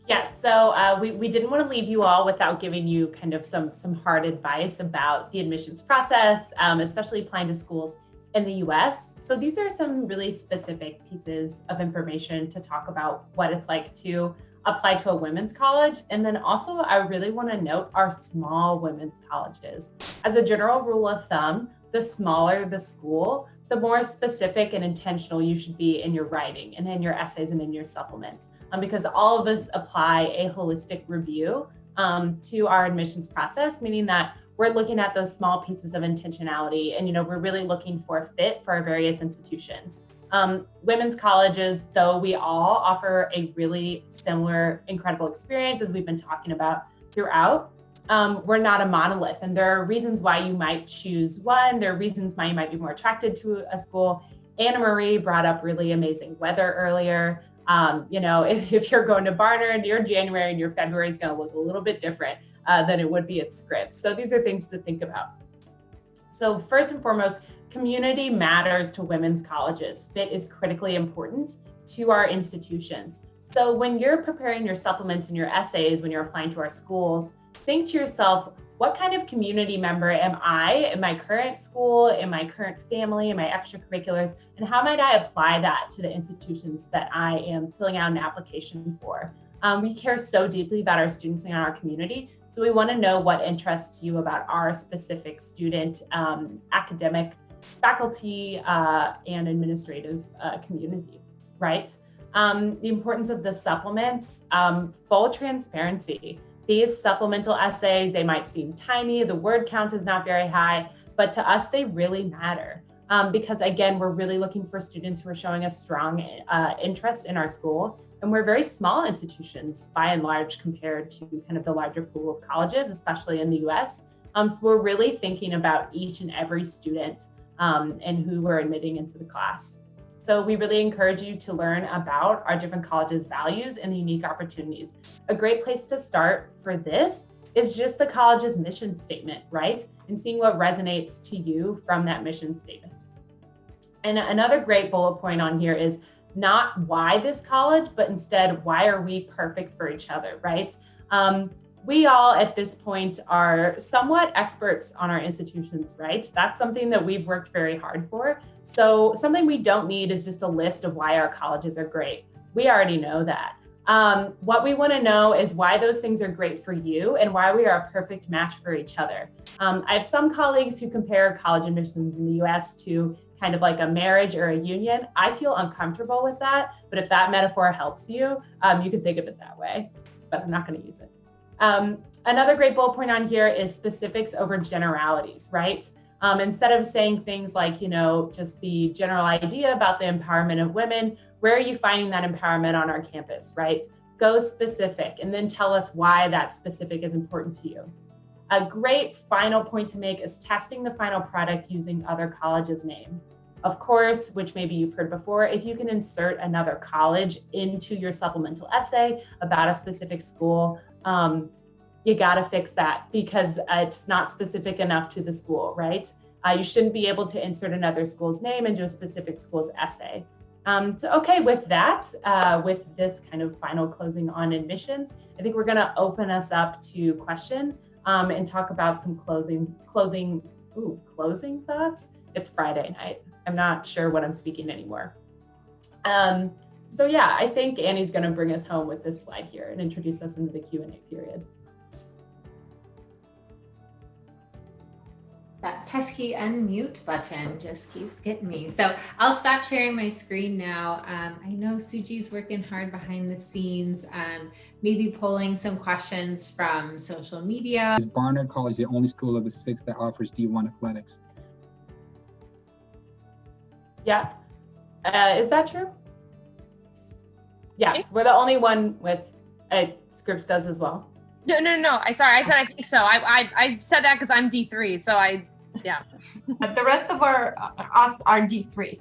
Yes, so we didn't want to leave you all without giving you kind of some hard advice about the admissions process, especially applying to schools in the US. So these are some really specific pieces of information to talk about what it's like to apply to a women's college. And then also, I really want to note our small women's colleges. As a general rule of thumb, the smaller the school, the more specific and intentional you should be in your writing and in your essays and in your supplements, because all of us apply a holistic review to our admissions process, meaning that we're looking at those small pieces of intentionality, and we're really looking for a fit for our various institutions. Women's colleges, though we all offer a really similar, incredible experience, as we've been talking about throughout, we're not a monolith, and there are reasons why you might choose one. There are reasons why you might be more attracted to a school. Anna Marie brought up really amazing weather earlier. If you're going to Barnard, your January and your February is going to look a little bit different than it would be at Scripps. So these are things to think about. So first and foremost, community matters to women's colleges. Fit is critically important to our institutions. So when you're preparing your supplements and your essays, when you're applying to our schools, think to yourself, what kind of community member am I in my current school, in my current family, in my extracurriculars, and how might I apply that to the institutions that I am filling out an application for? We care so deeply about our students and our community, so we want to know what interests you about our specific student, academic, faculty, and administrative community, right? The importance of the supplements, full transparency. These supplemental essays, they might seem tiny, the word count is not very high, but to us, they really matter. Because again, we're really looking for students who are showing a strong interest in our school. And we're very small institutions by and large compared to kind of the larger pool of colleges, especially in the US. So we're really thinking about each and every student and who we're admitting into the class. So we really encourage you to learn about our different colleges' values and the unique opportunities. A great place to start for this is just the college's mission statement, right? And seeing what resonates to you from that mission statement. And another great bullet point on here is not why this college, but instead, why are we perfect for each other, right? We all at this point are somewhat experts on our institutions, right? That's something that we've worked very hard for. So something we don't need is just a list of why our colleges are great. We already know that. What we want to know is why those things are great for you and why we are a perfect match for each other. I have some colleagues who compare college admissions in the US to kind of like a marriage or a union. I feel uncomfortable with that, but if that metaphor helps you, you can think of it that way, but I'm not going to use it. Another great bullet point on here is specifics over generalities, right? Instead of saying things like, just the general idea about the empowerment of women, where are you finding that empowerment on our campus, right? Go specific and then tell us why that specific is important to you. A great final point to make is testing the final product using other colleges' name. Of course, which maybe you've heard before, if you can insert another college into your supplemental essay about a specific school, you gotta fix that because it's not specific enough to the school, right? You shouldn't be able to insert another school's name into a specific school's essay. So okay, with that, with this kind of final closing on admissions, I think we're gonna open us up to question and talk about some closing thoughts. It's Friday night. I'm not sure what I'm speaking anymore. So yeah, I think Annie's gonna bring us home with this slide here and introduce us into the Q&A period. That pesky unmute button just keeps getting me. So I'll stop sharing my screen now. I know Suji's working hard behind the scenes, maybe pulling some questions from social media. Is Barnard College the only school of the 6 that offers D1 athletics? Yeah, is that true? Yes, we're the only one with, Scripps does as well. No. I said I think so. I said that because I'm D3, so yeah. But the rest of us are D3.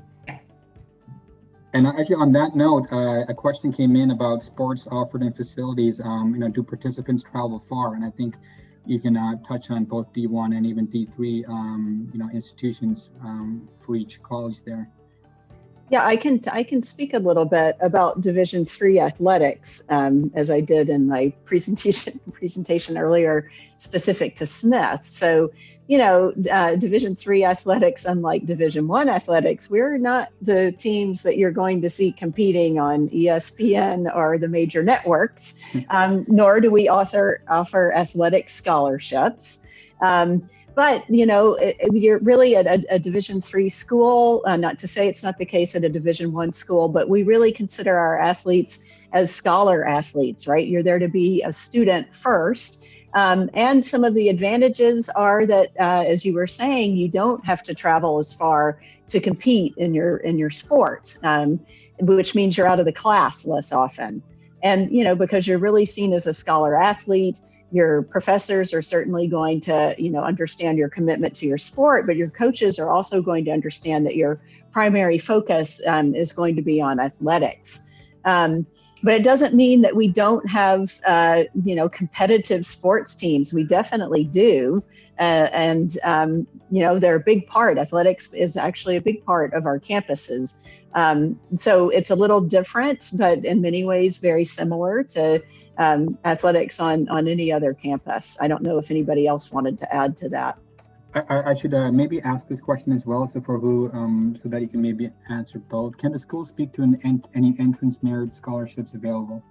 And actually, on that note, a question came in about sports offered in facilities. Do participants travel far? And I think you can touch on both D1 and even D3, institutions for each college there. Yeah, I can speak a little bit about Division III athletics, as I did in my presentation earlier, specific to Smith. So, Division III athletics, unlike Division I athletics, we're not the teams that you're going to see competing on ESPN or the major networks, nor do we offer athletic scholarships. But, you're really at a Division III school, not to say it's not the case at a Division I school, but we really consider our athletes as scholar athletes, right? You're there to be a student first. And some of the advantages are that, as you were saying, you don't have to travel as far to compete in your sport, which means you're out of the class less often. And, because you're really seen as a scholar athlete, your professors are certainly going to, understand your commitment to your sport, but your coaches are also going to understand that your primary focus is going to be on athletics. But it doesn't mean that we don't have, competitive sports teams. We definitely do. And they're a big part. Athletics is actually a big part of our campuses. So it's a little different, but in many ways very similar to athletics on any other campus. I don't know if anybody else wanted to add to that. I should maybe ask this question as well, so for who, so that you can maybe answer both. Can the school speak to any entrance merit scholarships available?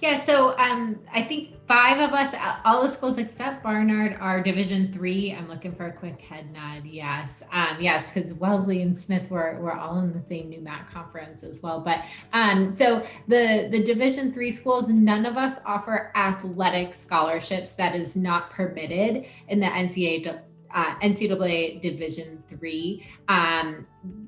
Yeah, so I think 5 of us, all the schools except Barnard, are Division III. I'm looking for a quick head nod. Yes, yes, because Wellesley and Smith were all in the same NUMAC conference as well. But so the Division III schools, none of us offer athletic scholarships. That is not permitted in the NCAA Division III.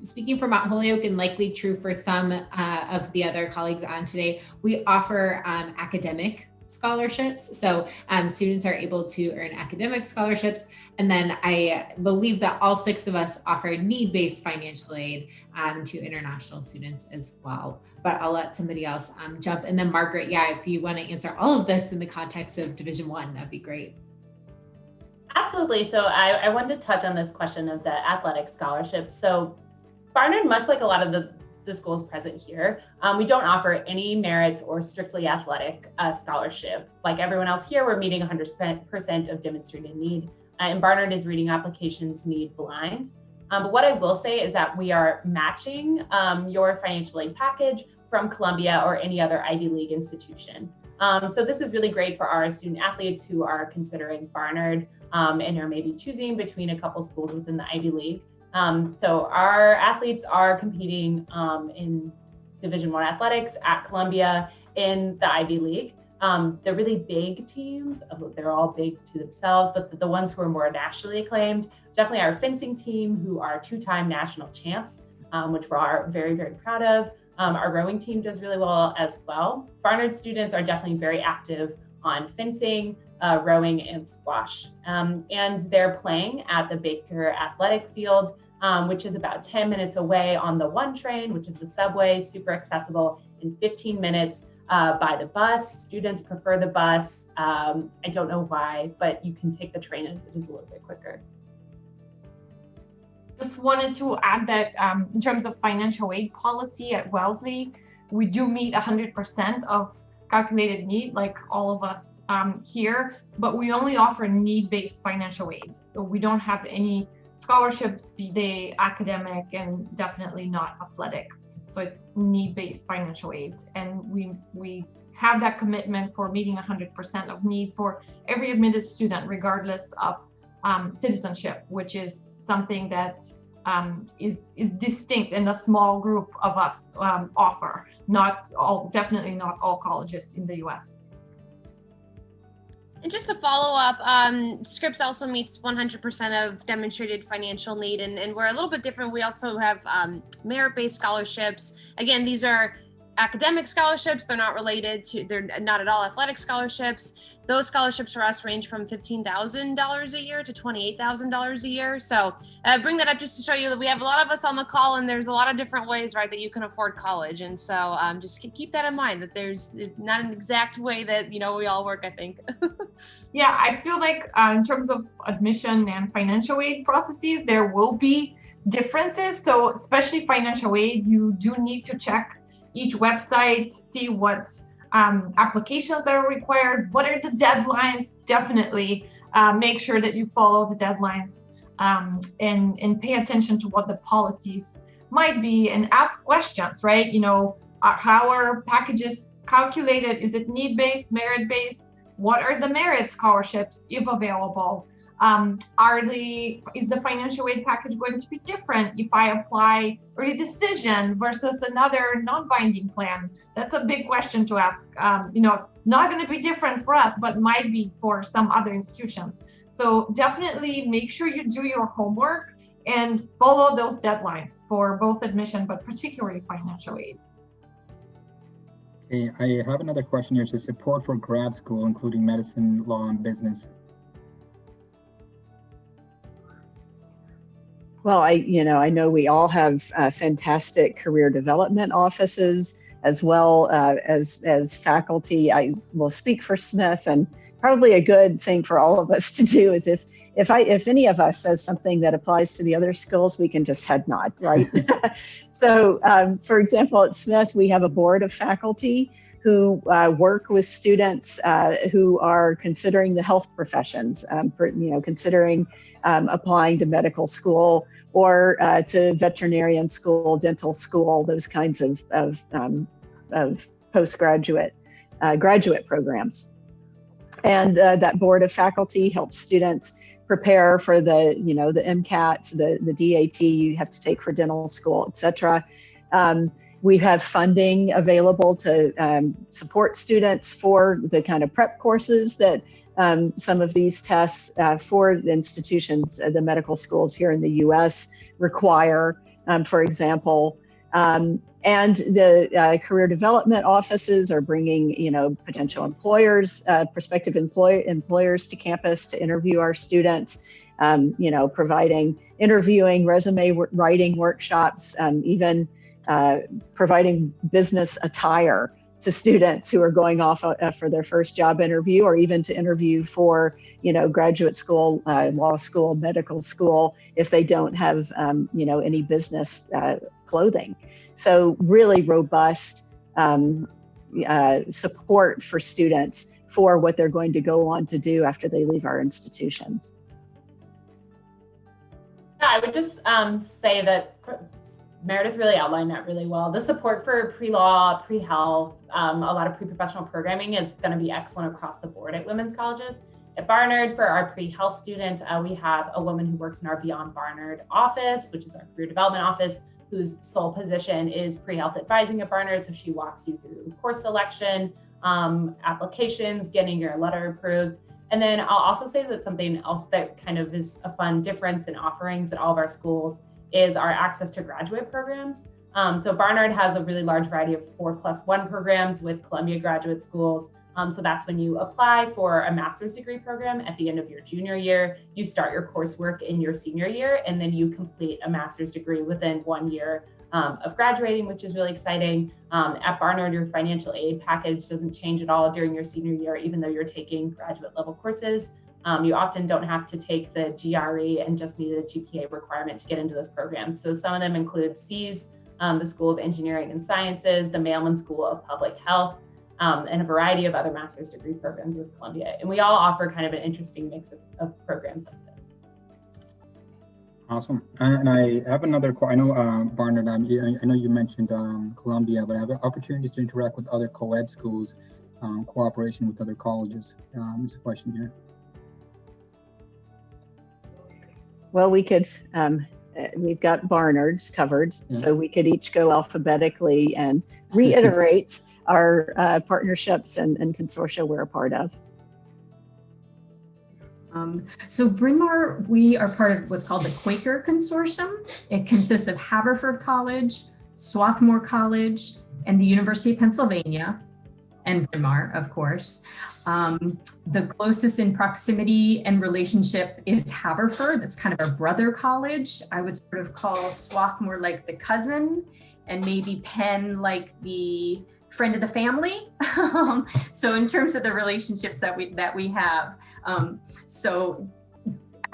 Speaking for Mount Holyoke, and likely true for some of the other colleagues on today, we offer academic scholarships. So students are able to earn academic scholarships. And then I believe that all 6 of us offer need-based financial aid to international students as well. But I'll let somebody else jump. And then Margaret, yeah, if you want to answer all of this in the context of Division I, that'd be great. Absolutely. So I wanted to touch on this question of the athletic scholarships. So Barnard, much like a lot of the schools present here, we don't offer any merit or strictly athletic scholarship. Like everyone else here, we're meeting 100% of demonstrated need. And Barnard is reading applications need blind. But what I will say is that we are matching your financial aid package from Columbia or any other Ivy League institution. So this is really great for our student athletes who are considering Barnard and are maybe choosing between a couple schools within the Ivy League. So our athletes are competing in Division I athletics at Columbia in the Ivy League. They're really big teams. They're all big to themselves, but the ones who are more nationally acclaimed, definitely our fencing team, who are 2-time national champs, which we are very, very proud of. Our rowing team does really well as well. Barnard students are definitely very active on fencing, rowing, and squash. And they're playing at the Baker Athletic Field, which is about 10 minutes away on the 1 train, which is the subway, super accessible, in 15 minutes by the bus. Students prefer the bus. I don't know why, but you can take the train and it is a little bit quicker. Just wanted to add that in terms of financial aid policy at Wellesley, we do meet 100% of calculated need, like all of us here, but we only offer need-based financial aid. So we don't have any scholarships, be they academic and definitely not athletic. So it's need-based financial aid. And we have that commitment for meeting 100% of need for every admitted student, regardless of citizenship, which is something that is distinct and a small group of us offer. Definitely not all colleges in the US. And just to follow up, Scripps also meets 100% of demonstrated financial need, and we're a little bit different. We also have merit-based scholarships. Again, these are academic scholarships. They're not at all athletic scholarships. Those scholarships for us range from $15,000 a year to $28,000 a year. So bring that up just to show you that we have a lot of us on the call, and there's a lot of different ways, right, that you can afford college. And so just keep that in mind, that there's not an exact way that, we all work, I think. Yeah, I feel like in terms of admission and financial aid processes, there will be differences. So especially financial aid, you do need to check each website, see what applications that are required, what are the deadlines. Definitely make sure that you follow the deadlines and pay attention to what the policies might be and ask questions, right? How are packages calculated? Is it need-based, merit-based? What are the merit scholarships, if available? Is the financial aid package going to be different if I apply early decision versus another non-binding plan? That's a big question to ask. Not going to be different for us, but might be for some other institutions. So definitely make sure you do your homework and follow those deadlines for both admission, but particularly financial aid. Okay, I have another question here. It says support for grad school, including medicine, law, and business. Well, I know we all have fantastic career development offices, as well as faculty. I will speak for Smith, and probably a good thing for all of us to do is if any of us says something that applies to the other schools, we can just head nod, right? So, for example, at Smith, we have a board of faculty who work with students who are considering the health professions, considering applying to medical school or to veterinarian school, dental school, those kinds of postgraduate, graduate programs. And that board of faculty helps students prepare for the MCAT, the DAT you have to take for dental school, et cetera. We have funding available to support students for the kind of prep courses that some of these tests for the institutions, the medical schools here in the US require. For example, And the career development offices are bringing, potential employers, prospective employers to campus to interview our students, providing interviewing, resume writing workshops, even providing business attire to students who are going off for their first job interview, or even to interview for, graduate school, law school, medical school, if they don't have, any business clothing. So really robust support for students for what they're going to go on to do after they leave our institutions. Yeah, I would just say that Meredith really outlined that really well. The support for pre-law, pre-health, a lot of pre-professional programming is going to be excellent across the board at women's colleges. At Barnard, for our pre-health students, we have a woman who works in our Beyond Barnard office, which is our career development office, whose sole position is pre-health advising at Barnard. So she walks you through course selection, applications, getting your letter approved. And then I'll also say that something else that kind of is a fun difference in offerings at all of our schools is our access to graduate programs. So Barnard has a really large variety of 4+1 programs with Columbia graduate schools. So that's when you apply for a master's degree program at the end of your junior year, you start your coursework in your senior year, and then you complete a master's degree within 1 year of graduating, which is really exciting. At Barnard, your financial aid package doesn't change at all during your senior year, even though you're taking graduate level courses. You often don't have to take the GRE and just need a GPA requirement to get into those programs. So some of them include C's, the School of Engineering and Sciences, the Mailman School of Public Health, and a variety of other master's degree programs with Columbia. And we all offer kind of an interesting mix of programs like that. Awesome. And I have another, I know Barnard, I know you mentioned Columbia, but I have opportunities to interact with other co-ed schools, cooperation with other colleges. There's a question here. Well, we could, we've got Barnard covered, so we could each go alphabetically and reiterate our partnerships and consortia we're a part of. So Bryn Mawr, we are part of what's called the Quaker Consortium. It consists of Haverford College, Swarthmore College, and the University of Pennsylvania, and Bryn Mawr, of course. The closest in proximity and relationship is Haverford. That's kind of our brother college. I would sort of call Swarthmore like the cousin, and maybe Penn like the friend of the family. So in terms of the relationships that we have, so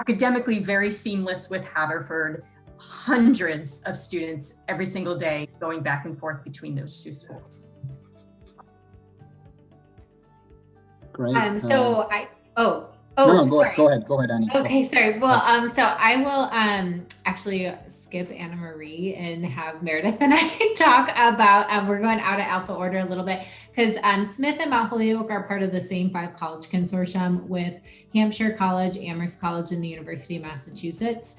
academically very seamless with Haverford, hundreds of students every single day going back and forth between those two schools. Great. Sorry. Go ahead, Annie. Okay, sorry. Well, so I will actually skip Anna Marie and have Meredith and I talk about, we're going out of alpha order a little bit, because Smith and Mount Holyoke are part of the same 5-college consortium with Hampshire College, Amherst College, and the University of Massachusetts.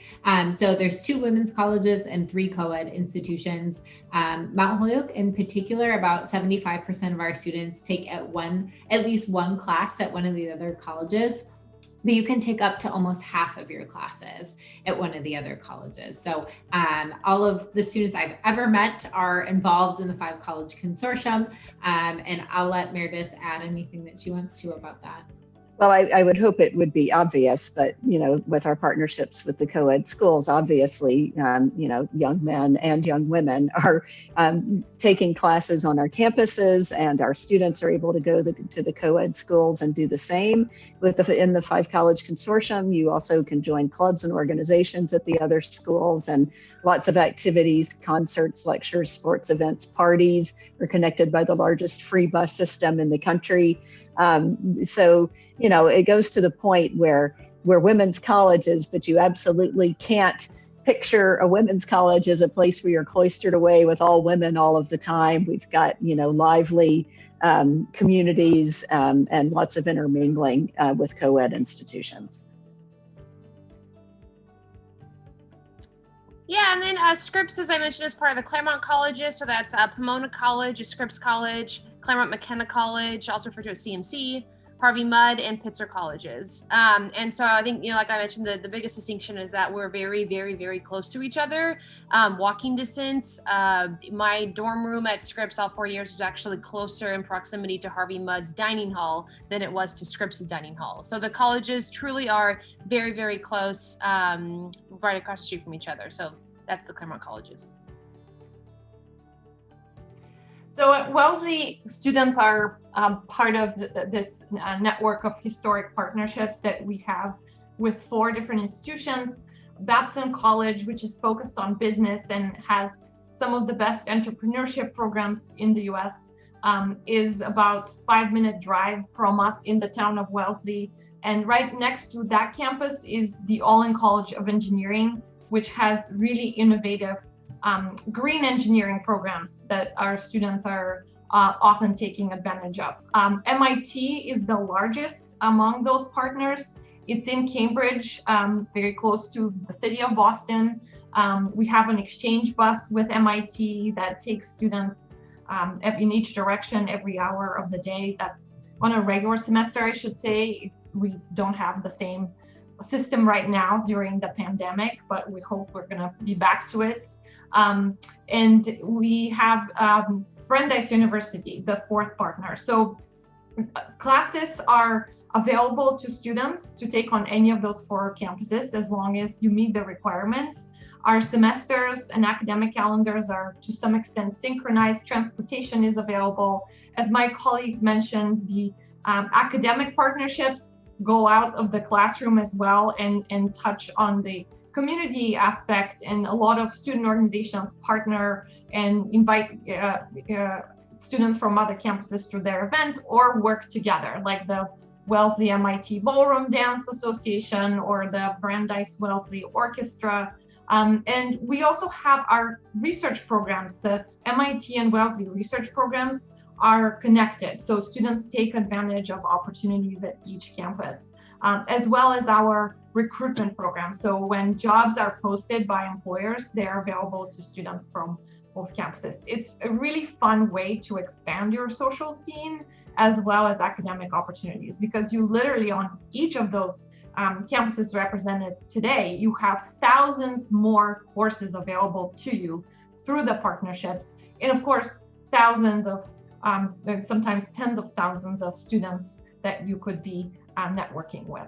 So there's 2 women's colleges and 3 co-ed institutions. Mount Holyoke in particular, about 75% of our students take at least one class at one of the other colleges. But you can take up to almost half of your classes at one of the other colleges. So all of the students I've ever met are involved in the 5-college consortium. And I'll let Meredith add anything that she wants to about that. Well, I would hope it would be obvious, but, with our partnerships with the co-ed schools, obviously, young men and young women are taking classes on our campuses, and our students are able to go to the co-ed schools and do the same. In the 5-college consortium, you also can join clubs and organizations at the other schools, and lots of activities, concerts, lectures, sports events, parties. We're connected by the largest free bus system in the country. So, it goes to the point where we're women's colleges, but you absolutely can't picture a women's college as a place where you're cloistered away with all women all of the time. We've got, lively communities and lots of intermingling with co-ed institutions. Yeah, and then Scripps, as I mentioned, is part of the Claremont colleges. So that's Pomona College, Scripps College, Claremont McKenna College, also referred to as CMC, Harvey Mudd, and Pitzer colleges. And so I think, like I mentioned, the biggest distinction is that we're very, very, very close to each other, walking distance. My dorm room at Scripps all 4 years was actually closer in proximity to Harvey Mudd's dining hall than it was to Scripps's dining hall. So the colleges truly are very, very close, right across the street from each other. So that's the Claremont colleges. So at Wellesley, students are part of this network of historic partnerships that we have with 4 different institutions. Babson College, which is focused on business and has some of the best entrepreneurship programs in the US, is about 5-minute drive from us in the town of Wellesley. And right next to that campus is the Alumnae College of Engineering, which has really innovative green engineering programs that our students are often taking advantage of. MIT is the largest among those partners. It's in Cambridge, very close to the city of Boston. We have an exchange bus with MIT that takes students in each direction every hour of the day. That's on a regular semester, I should say. We don't have the same system right now during the pandemic, but we hope we're going to be back to it. And we have Brandeis University, the 4th partner. So classes are available to students to take on any of those 4 campuses as long as you meet the requirements. Our semesters and academic calendars are to some extent synchronized. Transportation is available. As my colleagues mentioned, the academic partnerships go out of the classroom as well and touch on the community aspect, and a lot of student organizations partner and invite students from other campuses to their events or work together, like the Wellesley MIT Ballroom Dance Association or the Brandeis Wellesley Orchestra. And we also have our research programs. The MIT and Wellesley research programs are connected, so students take advantage of opportunities at each campus, as well as our recruitment program. So when jobs are posted by employers, they are available to students from both campuses. It's a really fun way to expand your social scene as well as academic opportunities, because you literally on each of those campuses represented today, you have thousands more courses available to you through the partnerships. And of course, thousands of, sometimes tens of thousands of students that you could be networking with.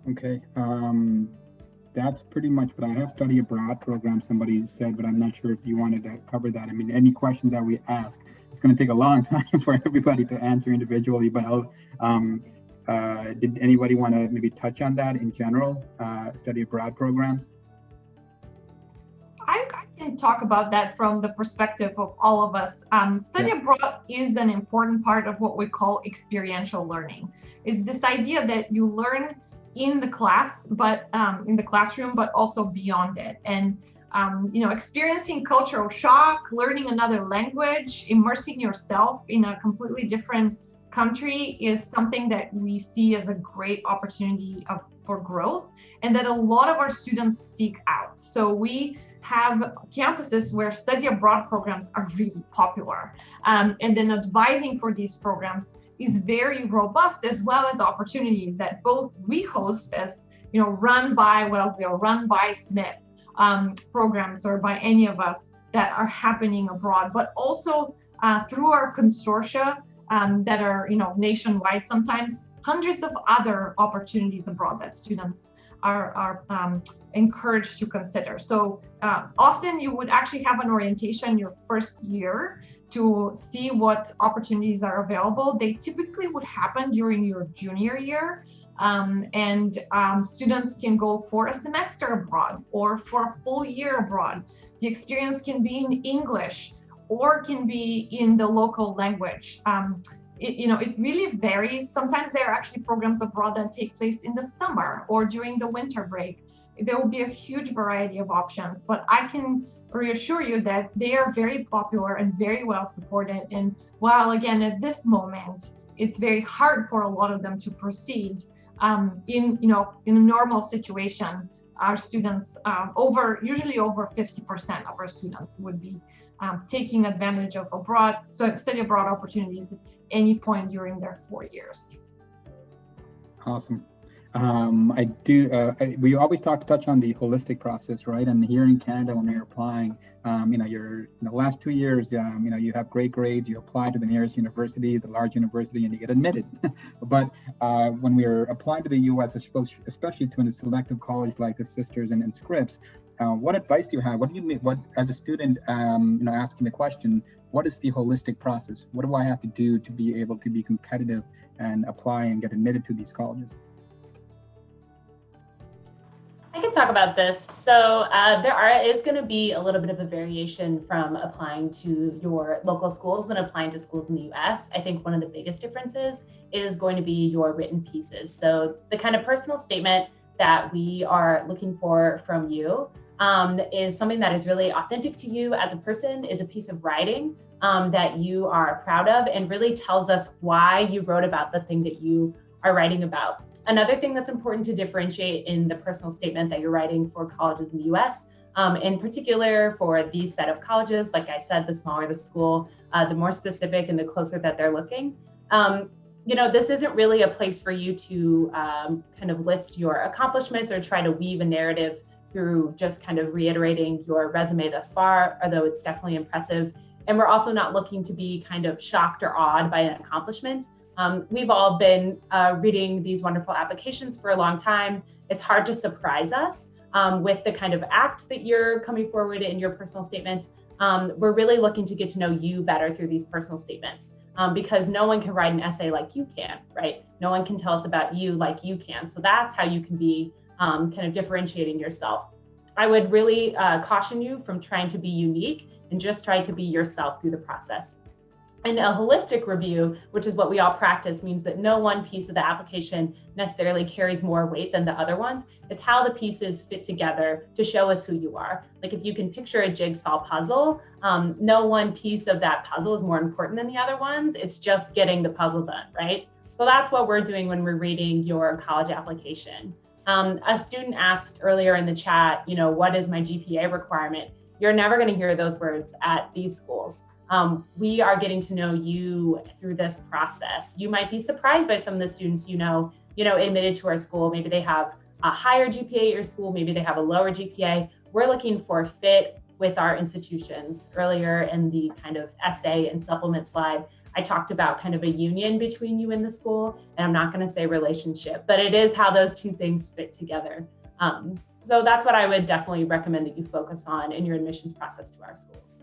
Okay, that's pretty much what I have. Study abroad program, somebody said, but I'm not sure if you wanted to cover that. I mean, any question that we ask, it's going to take a long time for everybody to answer individually, but did anybody want to maybe touch on that in general, study abroad programs? I can talk about that from the perspective of all of us. Study abroad is an important part of what we call experiential learning. It's this idea that you learn in the class, but in the classroom, but also beyond it. And experiencing cultural shock, learning another language, immersing yourself in a completely different country is something that we see as a great opportunity for growth, and that a lot of our students seek out. So we have campuses where study abroad programs are really popular, and then advising for these programs is very robust, as well as opportunities that both we host as run by Wellesley or run by Smith programs, or by any of us that are happening abroad, but also through our consortia that are nationwide, sometimes hundreds of other opportunities abroad that students are encouraged to consider. So often you would actually have an orientation your first year to see what opportunities are available. They typically would happen during your junior year, and students can go for a semester abroad or for a full year abroad. The experience can be in English or can be in the local language. It really varies. Sometimes there are actually programs abroad that take place in the summer or during the winter break. There will be a huge variety of options, but I can reassure you that they are very popular and very well supported. And while again, at this moment, it's very hard for a lot of them to proceed in a normal situation, our students, usually over 50% of our students would be taking advantage of study abroad opportunities at any point during their 4 years. Awesome. We always touch on the holistic process, right? And here in Canada, when you're applying, you're in the last 2 years, you have great grades, you apply to the nearest university, the large university, and you get admitted. But when we're applying to the US, especially to a selective college like the Sisters and Scripps, what advice do you have? What do you mean? What, as a student, asking the question, what is the holistic process? What do I have to do to be able to be competitive and apply and get admitted to these colleges? I can talk about this. So there is going to be a little bit of a variation from applying to your local schools than applying to schools in the US. I think one of the biggest differences is going to be your written pieces. So the kind of personal statement that we are looking for from you is something that is really authentic to you as a person, is a piece of writing that you are proud of and really tells us why you wrote about the thing that you are writing about. Another thing that's important to differentiate in the personal statement that you're writing for colleges in the US, in particular for these set of colleges, like I said, the smaller the school, the more specific and the closer that they're looking. This isn't really a place for you to kind of list your accomplishments or try to weave a narrative through just kind of reiterating your resume thus far, although it's definitely impressive. And we're also not looking to be kind of shocked or awed by an accomplishment. We've all been reading these wonderful applications for a long time. It's hard to surprise us with the kind of act that you're coming forward in your personal statement. We're really looking to get to know you better through these personal statements because no one can write an essay like you can, right? No one can tell us about you like you can. So that's how you can be kind of differentiating yourself. I would really caution you from trying to be unique and just try to be yourself through the process. And a holistic review, which is what we all practice, means that no one piece of the application necessarily carries more weight than the other ones. It's how the pieces fit together to show us who you are. Like if you can picture a jigsaw puzzle, no one piece of that puzzle is more important than the other ones. It's just getting the puzzle done, right? So that's what we're doing when we're reading your college application. A student asked earlier in the chat, what is my GPA requirement? You're never going to hear those words at these schools. We are getting to know you through this process. You might be surprised by some of the students admitted to our school. Maybe they have a higher GPA at your school, maybe they have a lower GPA. We're looking for fit with our institutions. Earlier in the kind of essay and supplement slide, I talked about kind of a union between you and the school, and I'm not going to say relationship, but it is how those two things fit together. So that's what I would definitely recommend that you focus on in your admissions process to our schools.